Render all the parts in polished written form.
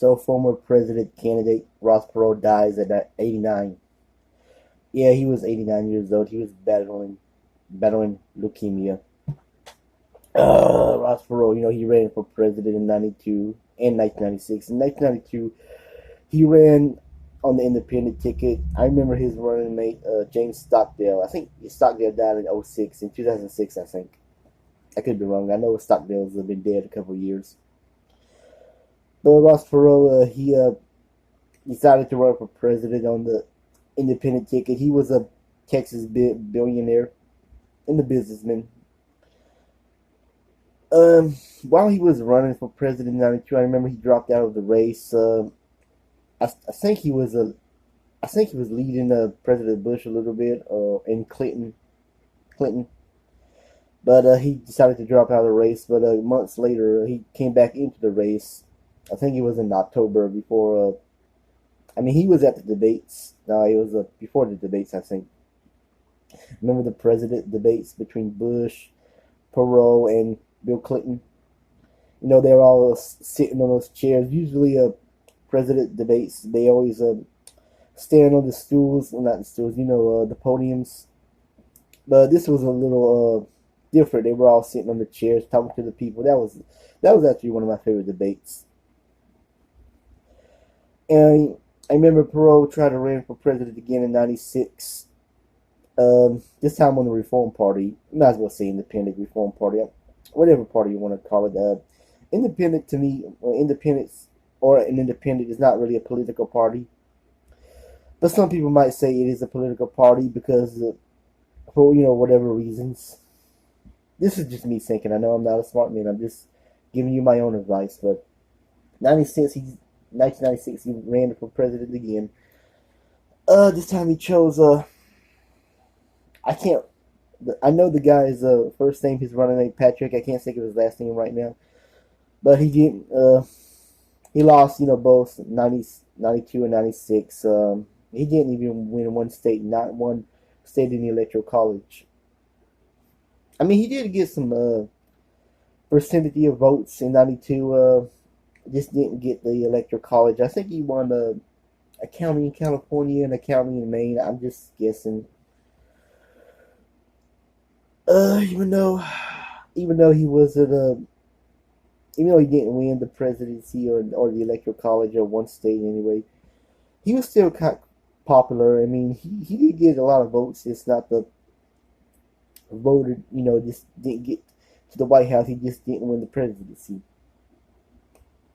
So former president candidate Ross Perot dies at 89. Yeah, he was 89 years old. He was battling leukemia. Ross Perot, he ran for president in 92 and 1996. In 1992, he ran on the independent ticket. I remember his running mate, James Stockdale. I think Stockdale died in '06, in 2006, I think. I could be wrong. I know Stockdale's been dead a couple of years. But Ross Perot, he decided to run for president on the independent ticket. He was a Texas billionaire and a businessman. While he was running for president in '92, I remember he dropped out of the race. I think he was leading President Bush a little bit, and Clinton, but he decided to drop out of the race. But months later, he came back into the race. I think it was in October before. He was at the debates. No, it was before the debates, I think. Remember the president debates between Bush, Perot, and Bill Clinton? They were all sitting on those chairs. Usually, president debates, they always stand on the stools, well, not the stools, the podiums. But this was a little different. They were all sitting on the chairs talking to the people. That was actually one of my favorite debates. And I remember Perot tried to run for president again in '96. This time on the Reform Party. You might as well say Independent Reform Party, whatever party you want to call it. Independent to me, independence or an independent is not really a political party. But some people might say it is a political party because for whatever reasons. This is just me thinking. I know I'm not a smart man. I'm just giving you my own advice. But 1996, he ran for president again. This time he chose. I know the guy's first name. His running mate Patrick. I can't think of his last name right now. But he didn't. He lost. Both 92 and '96. He didn't even win one state. Not one state in the electoral college. He did get some percentage of votes in '92. Just didn't get the electoral college. I think he won a county in California and a county in Maine. I'm just guessing. Even though he wasn't even though he didn't win the presidency or the electoral college or one state anyway, he was still kind of popular. He did get a lot of votes. It's not the voter, just didn't get to the White House. He just didn't win the presidency.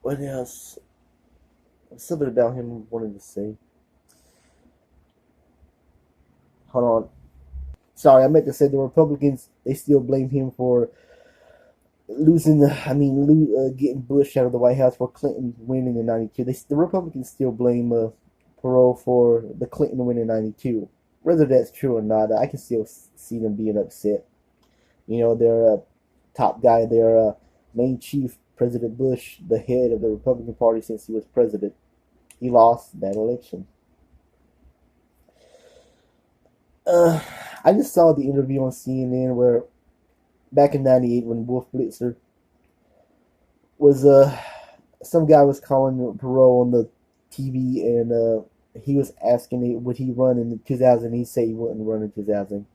What else? Something about him I wanted to say. Hold on. Sorry, I meant to say the Republicans, they still blame him for getting Bush out of the White House for Clinton winning in '92. The Republicans still blame Perot for the Clinton win in '92. Whether that's true or not, I can still see them being upset. Their top guy, their main chief, President Bush, the head of the Republican Party since he was president, he lost that election. I just saw the interview on CNN where back in '98 when Wolf Blitzer was some guy was calling Perot on the TV and he was asking would he run in 2000. He said he wouldn't run in 2000.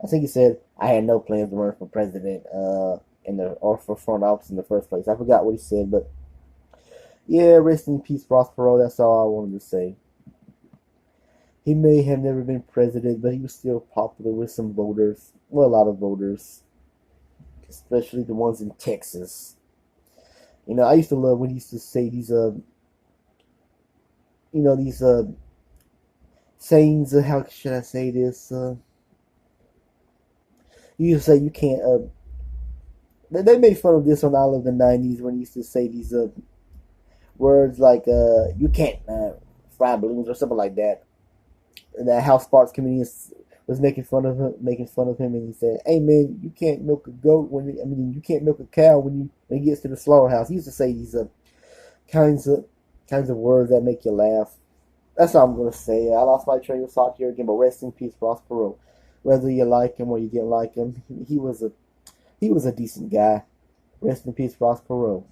I think he said I had no plans to run for president or for front office in the first place. I forgot what he said, but yeah, rest in peace, Ross Perot. That's all I wanted to say. He may have never been president, but he was still popular with some voters. Well, a lot of voters, especially the ones in Texas. I used to love when he used to say these these sayings. How should I say this? He used to say you can't. They made fun of this on all of the '90s when he used to say these words like you can't fry balloons or something like that. And the House Sparks committee was making fun of him, and he said, "Hey man, you can't milk a goat you can't milk a cow when he gets to the slaughterhouse." He used to say these kinds of words that make you laugh. That's all I'm gonna say. I lost my train of thought here again, but rest in peace, Ross Perot. Whether you like him or you didn't like him, he was a decent guy. Rest in peace, Ross Perot.